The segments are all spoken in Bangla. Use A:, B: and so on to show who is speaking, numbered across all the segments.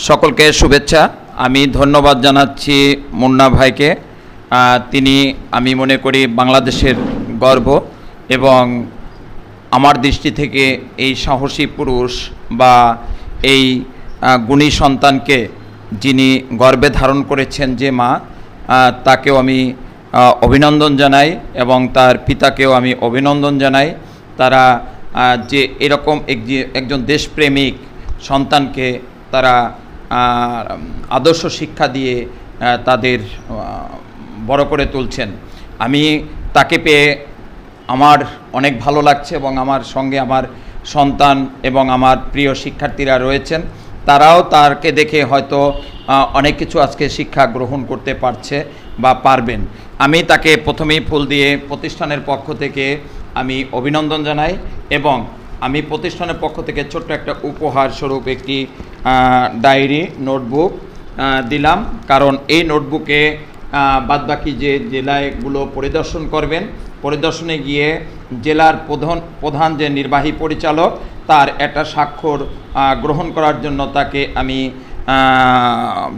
A: সকলকে শুভেচ্ছা। আমি ধন্যবাদ জানাচ্ছি মুন্না ভাইকে। তিনি আমি মনে করি বাংলাদেশের গর্ব, এবং আমার দৃষ্টি থেকে এই সাহসী পুরুষ বা এই গুণী সন্তানকে যিনি গর্বে ধারণ করেছেন যে মা, তাকেও আমি অভিনন্দন জানাই এবং তার পিতাকেও আমি অভিনন্দন জানাই। তারা যে এরকম একজন দেশপ্রেমিক সন্তানকে তারা আদর্শ শিক্ষা দিয়ে তাদের বড় করে তুলছেন। আমি তাকে পেয়ে আমার অনেক ভালো লাগছে, এবং আমার সঙ্গে আমার সন্তান এবং আমার প্রিয় শিক্ষার্থীরা রয়েছেন, তারাও তাকে দেখে হয়তো অনেক কিছু আজকে শিক্ষা গ্রহণ করতে পারছে বা পারবেন। আমি তাকে প্রথমেই ফুল দিয়ে প্রতিষ্ঠানের পক্ষ থেকে আমি অভিনন্দন জানাই, এবং আমি প্রতিষ্ঠানের পক্ষ থেকে ছোট্ট একটা উপহার স্বরূপ একটি ডায়েরি নোটবুক দিলাম। কারণ এই নোটবুকে বাদবাকি যে জেলাগুলো পরিদর্শন করবেন, পরিদর্শনে গিয়ে জেলার প্রধান যে নির্বাহী পরিচালক তার একটা স্বাক্ষর গ্রহণ করার জন্য তাকে আমি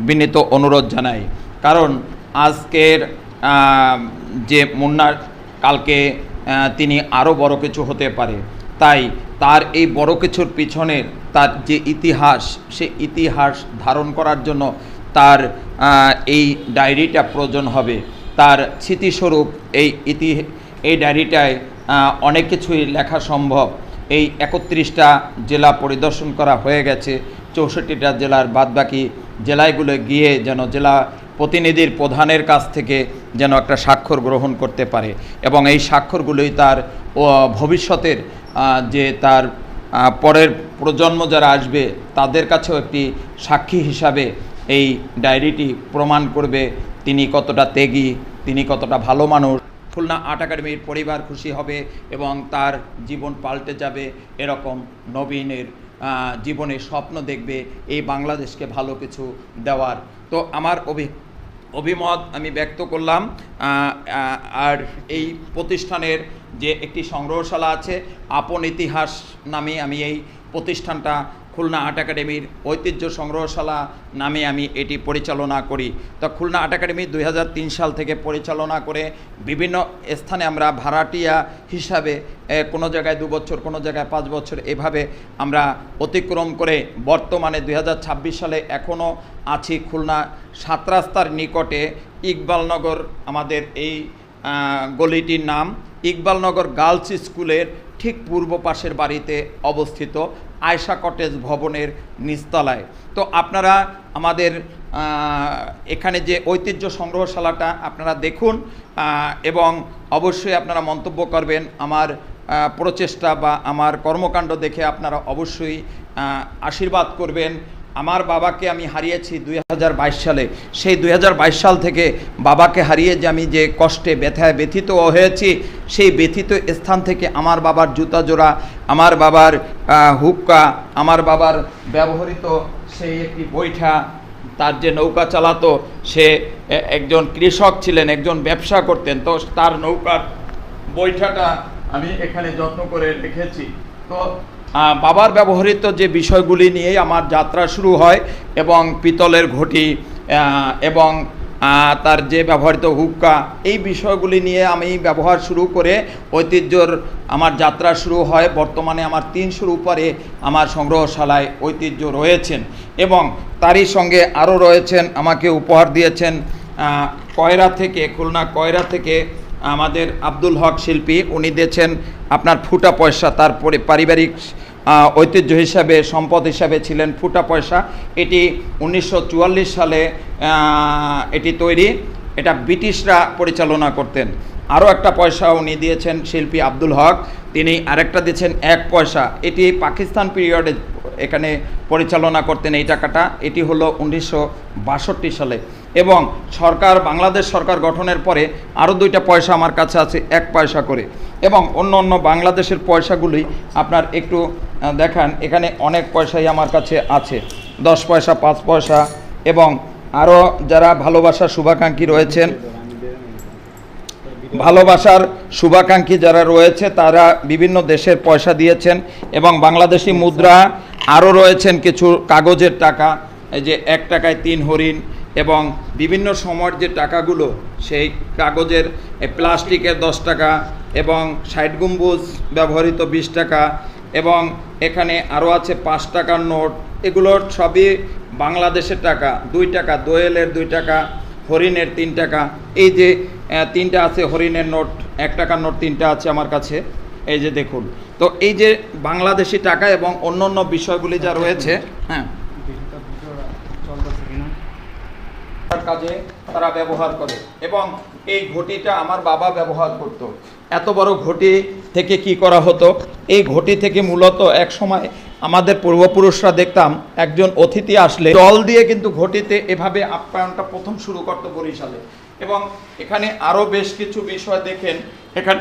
A: বিনীত অনুরোধ জানাই। কারণ আজকের যে মুন্নার কালকে তিনি আরও বড় কিছু হতে পারে, তাই তার এই বড় কিছুর পিছনের তার যে ইতিহাস, সে ইতিহাস ধারণ করার জন্য তার এই ডায়েরিটা প্রয়োজন হবে। তার স্মৃতিস্বরূপ এই ডায়েরিটায় অনেক কিছুই লেখা সম্ভব। এই 31টা জেলা পরিদর্শন করা হয়ে গেছে, 64টা জেলার বাদবাকি জেলাগুলো গিয়ে যেন জেলা প্রতিনিধির প্রধানের কাছ থেকে যেন একটা স্বাক্ষর গ্রহণ করতে পারে, এবং এই স্বাক্ষরগুলোই তার ভবিষ্যতের যে তার পরের প্রজন্ম যারা আসবে তাদের কাছেও একটি সাক্ষী হিসাবে এই ডায়েরিটি প্রমাণ করবে তিনি কতটা ত্যাগী, তিনি কতটা ভালো মানুষ। খুলনা আর্ট একাডেমির পরিবার খুশি হবে এবং তার জীবন পাল্টে যাবে, এরকম নবীনের জীবনে স্বপ্ন দেখবে এই বাংলাদেশকে ভালো কিছু দেওয়ার। তো আমার অভিমত আমি ব্যক্ত করলাম। আর এই প্রতিষ্ঠানের যে একটি সংগ্রহশালা আছে, আপন ইতিহাস নামে আমি এই প্রতিষ্ঠানটা খুলনা আর্ট একাডেমির ঐতিহ্য সংগ্রহশালা নামে আমি এটি পরিচালনা করি। তো খুলনা আর্ট একাডেমি 2003 সাল থেকে পরিচালনা করে বিভিন্ন স্থানে আমরা ভাড়াটিয়া হিসাবে কোনো জায়গায় 2 বছর, কোনো জায়গায় 5 বছর, এভাবে আমরা অতিক্রম করে বর্তমানে 2026 সালে এখনও আছি খুলনা 7 রাস্তার নিকটে ইকবালনগর, আমাদের এই গলিটির নাম ইকবালনগর গার্লস স্কুলের ঠিক পূর্ব পাশের বাড়িতে অবস্থিত আয়শা কটেজ ভবনের নিচতলায়। তো আপনারা আমাদের এখানে যে ঐতিহ্য সংগ্রহশালাটা আপনারা দেখুন, এবং অবশ্যই আপনারা মন্তব্য করবেন। আমার প্রচেষ্টা বা আমার কর্মকাণ্ড দেখে আপনারা অবশ্যই আশীর্বাদ করবেন। আমার বাবাকে আমি হারিয়েছি 2022 সালে। সেই 2022 সাল থেকে বাবাকে হারিয়ে যে আমি যে কষ্টে ব্যথায় ব্যথিত হয়েছি, সেই ব্যথিত স্থান থেকে আমার বাবার জুতা জোড়া, আমার বাবার হুক্কা, আমার বাবার ব্যবহৃত সেই একটি বৈঠা, তার যে নৌকা চালাতো, সে একজন কৃষক ছিলেন, একজন ব্যবসা করতেন, তো তার নৌকার বৈঠাটা আমি এখানে যত্ন করে রেখেছি। তো বাবার ব্যবহৃত যে বিষয়গুলি নিয়েই আমার যাত্রা শুরু হয়, এবং পিতলের ঘটি এবং তার যে ব্যবহৃত হুক্কা, এই বিষয়গুলি নিয়ে আমি ব্যবহার শুরু করে ঐতিহ্যর আমার যাত্রা শুরু হয়। বর্তমানে আমার 300-র উপরে আমার সংগ্রহশালায় ঐতিহ্য রয়েছেন, এবং তারই সঙ্গে আরও রয়েছেন, আমাকে উপহার দিয়েছেন কয়রা থেকে, খুলনা কয়রা থেকে আমাদের আব্দুল হক শিল্পী, উনি দিয়েছেন আপনার ফুটা পয়সা। তার পারিবারিক ঐতিহ্য হিসাবে, সম্পদ হিসাবে ছিলেন ফুটা পয়সা। এটি 1944 সালে এটি তৈরি, এটা ব্রিটিশরা পরিচালনা করতেন। আরও একটা পয়সা উনি দিয়েছেন শিল্পী আব্দুল হক, তিনি আরেকটা দিয়েছেন 1 পয়সা। এটি পাকিস্তান পিরিয়ডে এখানে পরিচালনা করতেন এই টাকাটা। এটি হলো 1962 সালে, এবং বাংলাদেশ সরকার গঠনের পরে আরও 2টা পয়সা আমার কাছে আছে 1 পয়সা করে, এবং অন্য বাংলাদেশের পয়সাগুলি আপনার একটু দেখান। এখানে অনেক পয়সাই আমার কাছে আছে, 10 পয়সা, 5 পয়সা, এবং আরও যারা ভালোবাসার শুভাকাঙ্ক্ষী রয়েছেন, ভালোবাসার শুভাকাঙ্ক্ষী যারা রয়েছে তারা বিভিন্ন দেশের পয়সা দিয়েছেন, এবং বাংলাদেশি মুদ্রা আরও রয়েছেন, কিছু কাগজের টাকা, এই যে 1 টাকায় 3 হরিণ এবং বিভিন্ন সময়ের যে টাকাগুলো সেই কাগজের প্লাস্টিকের 10 টাকা এবং 60 গম্বুজ ব্যবহৃত 20 টাকা এবং এখানে আরও আছে 5 টাকার নোট, এগুলোর সবই বাংলাদেশের টাকা। 2 টাকা দোয়েলের 2 টাকা, হরিণের 3 টাকা, এই যে 3টা আছে হরিণের নোট, 1 টাকার নোট 3টা আছে আমার কাছে, এই যে দেখুন। তো এই যে বাংলাদেশি টাকা এবং অন্যান্য বিষয়গুলি যা রয়েছে, হ্যাঁ, কাজে তারা ব্যবহার করে। এবং এই ঘটিটা আমার বাবা ব্যবহার করত। এত বড় ঘটি থেকে কি করা হতো, এই ঘটি থেকে মূলত এক সময় আমাদের পূর্বপুরুষরা দেখতাম একজন অতিথি আসলে জল দিয়ে কিন্তু ঘটিতে এভাবে আপ্যায়নটা প্রথম শুরু করতো বরিশালে। এবং এখানে আরও বেশ কিছু বিষয় দেখেন, এখানে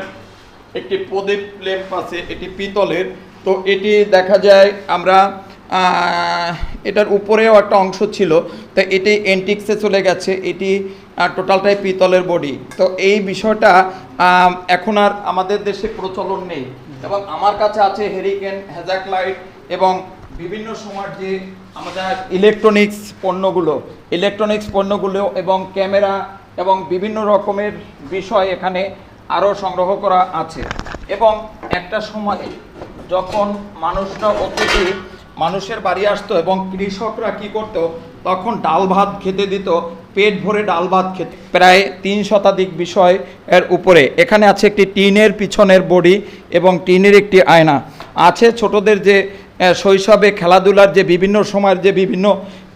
A: একটি প্রদীপ ল্যাম্প আছে, এটি পিতলের। তো এটি দেখা যায় আমরা এটার উপরেও একটা অংশ ছিল, তো এটি এন্টিক্সে চলে গেছে, এটি টোটালটাই পিতলের বডি। তো এই বিষয়টা এখন আর আমাদের দেশে প্রচলন নেই। এবং আমার কাছে আছে হেরিকেন, হ্যাজাক লাইট এবং বিভিন্ন সময়ের যে আমাদের ইলেকট্রনিক্স পণ্যগুলো এবং ক্যামেরা এবং বিভিন্ন রকমের বিষয় এখানে আরও সংগ্রহ করা আছে। এবং একটা সময় যখন মানুষের বাড়ি আসতো এবং কৃষকরা কি করত, তখন ডাল ভাত খেতে দিত, পেট ভরে ডাল ভাত খেতে। প্রায় 3 শতাধিক বিষয় এর উপরে এখানে আছে একটি টিনের পিছনের বডি এবং টিনের একটি আয়না আছে। ছোটদের যে শৈশবে খেলাধুলার যে বিভিন্ন সময়ের যে বিভিন্ন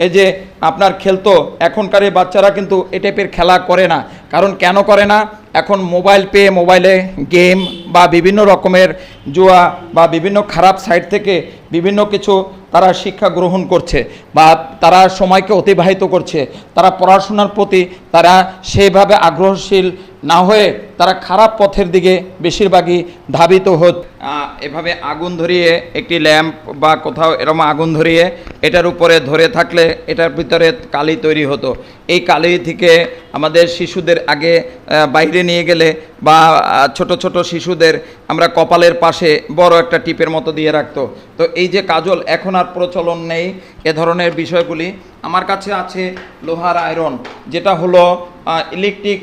A: এই যে আপনার খেলতো, এখনকার বাচ্চারা কিন্তু এ টাইপের খেলা করে না। কারণ কেন করে না, এখন মোবাইল পেয়ে মোবাইলে গেম বা বিভিন্ন রকমের জুয়া বা বিভিন্ন খারাপ সাইট থেকে বিভিন্ন কিছু তারা শিক্ষা গ্রহণ করছে বা তারা সময়কে অতিবাহিত করছে। তারা পড়াশোনার প্রতি তারা সেইভাবে আগ্রহশীল না হয়ে তারা খারাপ পথের দিকে বেশিরভাগই ধাবিত এভাবে আগুন ধরিয়ে একটি ল্যাম্প বা কোথাও এরকম আগুন ধরিয়ে এটার উপরে ধরে থাকলে এটার ভিতরে কালি তৈরি হতো। এই কালি থেকে আমাদের শিশুদের আগে বাইরে নিয়ে গেলে বা ছোট ছোট শিশুদের আমরা কপালের পাশে বড় একটা টিপের মতো দিয়ে রাখতো। তো এই যে কাজল এখন আর প্রচলন নেই এ ধরনের বিষয়গুলি। আমার কাছে আছে লোহার আয়রন, যেটা হলো ইলেকট্রিক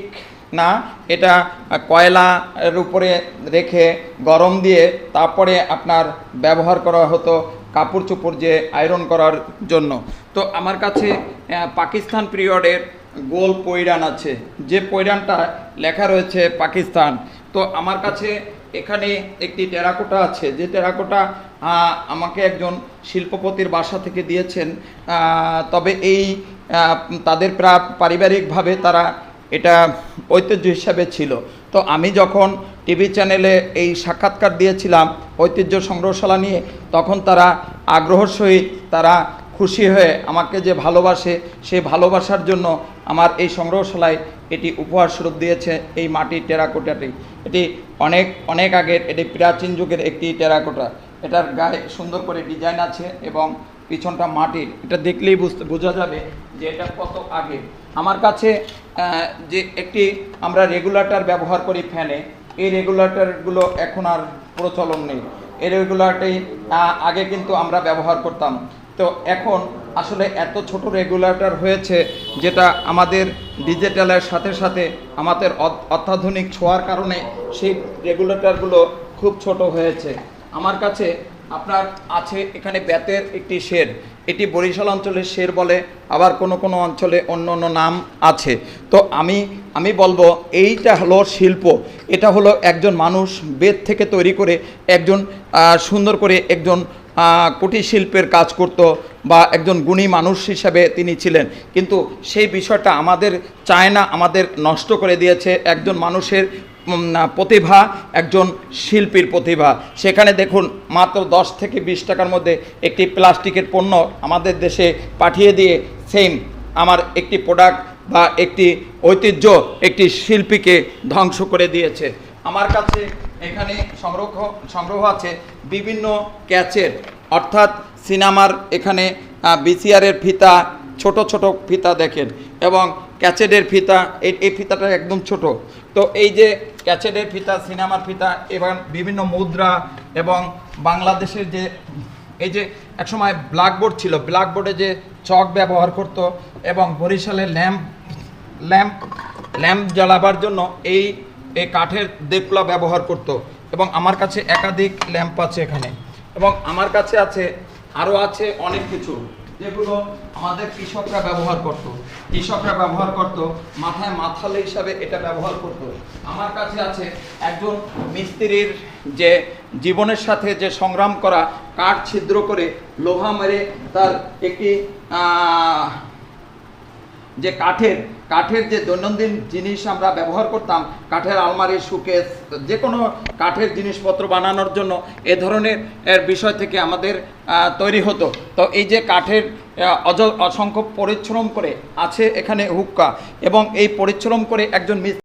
A: না, এটা কয়লার উপরে রেখে গরম দিয়ে তারপরে আপনার ব্যবহার করা হতো কাপড় চোপড় যে আয়রন করার জন্য। তো আমার কাছে পাকিস্তান পিরিয়ডের গোল পৈরান আছে, যে পৈরানটা লেখা রয়েছে পাকিস্তান। তো আমার কাছে এখানে একটি টেরাকোটা আছে, যে টেরাকোটা আমাকে একজন শিল্পপতির বাসা থেকে দিয়েছেন। তবে এই তাদের পারিবারিকভাবে তারা এটা ঐতিহ্য হিসাবে ছিল। তো আমি যখন টিভি চ্যানেলে এই সাক্ষাৎকার দিয়েছিলাম ঐতিহ্য সংগ্রহশালা নিয়ে, তখন তারা আগ্রহের সহিত তারা খুশি হয়ে আমাকে যে ভালোবাসে, সেই ভালোবাসার জন্য আমার এই সংগ্রহশালায় এটি উপহার স্বরূপ দিয়েছে এই মাটির টেরাকোটাটি। এটি অনেক আগের, এটি প্রাচীন যুগের একটি টেরাকোটা। এটার গায়ে সুন্দর করে ডিজাইন আছে এবং পিছনটা মাটির। এটা দেখলেই বোঝা যাবে যে এটা কত আগে। আমার কাছে যে একটি আমরা রেগুলেটর ব্যবহার করি ফ্যানে, এই রেগুলেটরগুলো এখন আর প্রচলন নেই। এই রেগুলেটরই আগে কিন্তু আমরা ব্যবহার করতাম। তো এখন আসলে এত ছোট রেগুলেটর হয়েছে, যেটা আমাদের ডিজিটালের সাথে সাথে আমাদের অত্যাধুনিক ছোঁয়ার কারণে সেই রেগুলেটরগুলো খুব ছোট হয়েছে। আমার কাছে আপনার আছে এখানে বেতের একটি শের, এটি বরিশাল অঞ্চলের শের বলে, আবার কোনো কোনো অঞ্চলে অন্য অন্য নাম আছে। তো আমি বলবো এইটা হলো শিল্প, এটা হলো একজন মানুষ বেত থেকে তৈরি করে একজন সুন্দর করে একজন কুটির শিল্পের কাজ করত বা একজন গুণী মানুষ হিসাবে তিনি ছিলেন। কিন্তু সেই বিষয়টা আমাদের চায় না, আমাদের নষ্ট করে দিয়েছে একজন মানুষের প্রতিভা, একজন শিল্পীর প্রতিভা। সেখানে দেখুন মাত্র 10 থেকে 20 টাকার মধ্যে একটি প্লাস্টিকের পণ্য আমাদের দেশে পাঠিয়ে দিয়ে সেম আমার একটি প্রোডাক্ট বা একটি ঐতিহ্য, একটি শিল্পীকে ধ্বংস করে দিয়েছে। আমার কাছে এখানে সংগ্রহ আছে বিভিন্ন ক্যাচের, অর্থাৎ সিনেমার এখানে বিসিআরের ফিতা, ছোট ছোট ফিতা দেখেন, এবং ক্যাচেটের ফিতা, এই ফিতাটা একদম ছোট। তো এই যে ক্যাচেটের ফিতা, সিনেমার ফিতা এবং বিভিন্ন মুদ্রা এবং বাংলাদেশের যে এই যে একসময় ব্ল্যাকবোর্ড ছিল, ব্ল্যাকবোর্ডে যে চক ব্যবহার করত এবং বরিশালে ল্যাম্প ল্যাম্প জ্বালাবার জন্য এই এই কাঠের দেপলা ব্যবহার করত। এবং আমার কাছে একাধিক ল্যাম্প আছে এখানে, এবং আমার কাছে আছে আরও আছে অনেক কিছু যেগুলো আমাদের কৃষকরা ব্যবহার করত। মাথায় মাথালে হিসাবে এটা ব্যবহার করত। আমার কাছে আছে একজন মিস্ত্রির যে জীবনের সাথে যে সংগ্রাম করা, কাঠ ছিদ্র করে লোহা মেরে তার একটি যে কাঠের যে দৈনন্দিন জিনিস আমরা ব্যবহার করতাম, কাঠের আলমারি, শোকেস, যে কোনো কাঠের জিনিসপত্র বানানোর জন্য এ ধরনের বিষয় থেকে আমাদের তৈরি হতো। তো এই যে কাঠের অসংখ্য পরিশ্রম করে আছে এখানে হুক্কা, এবং এই পরিশ্রম করে একজন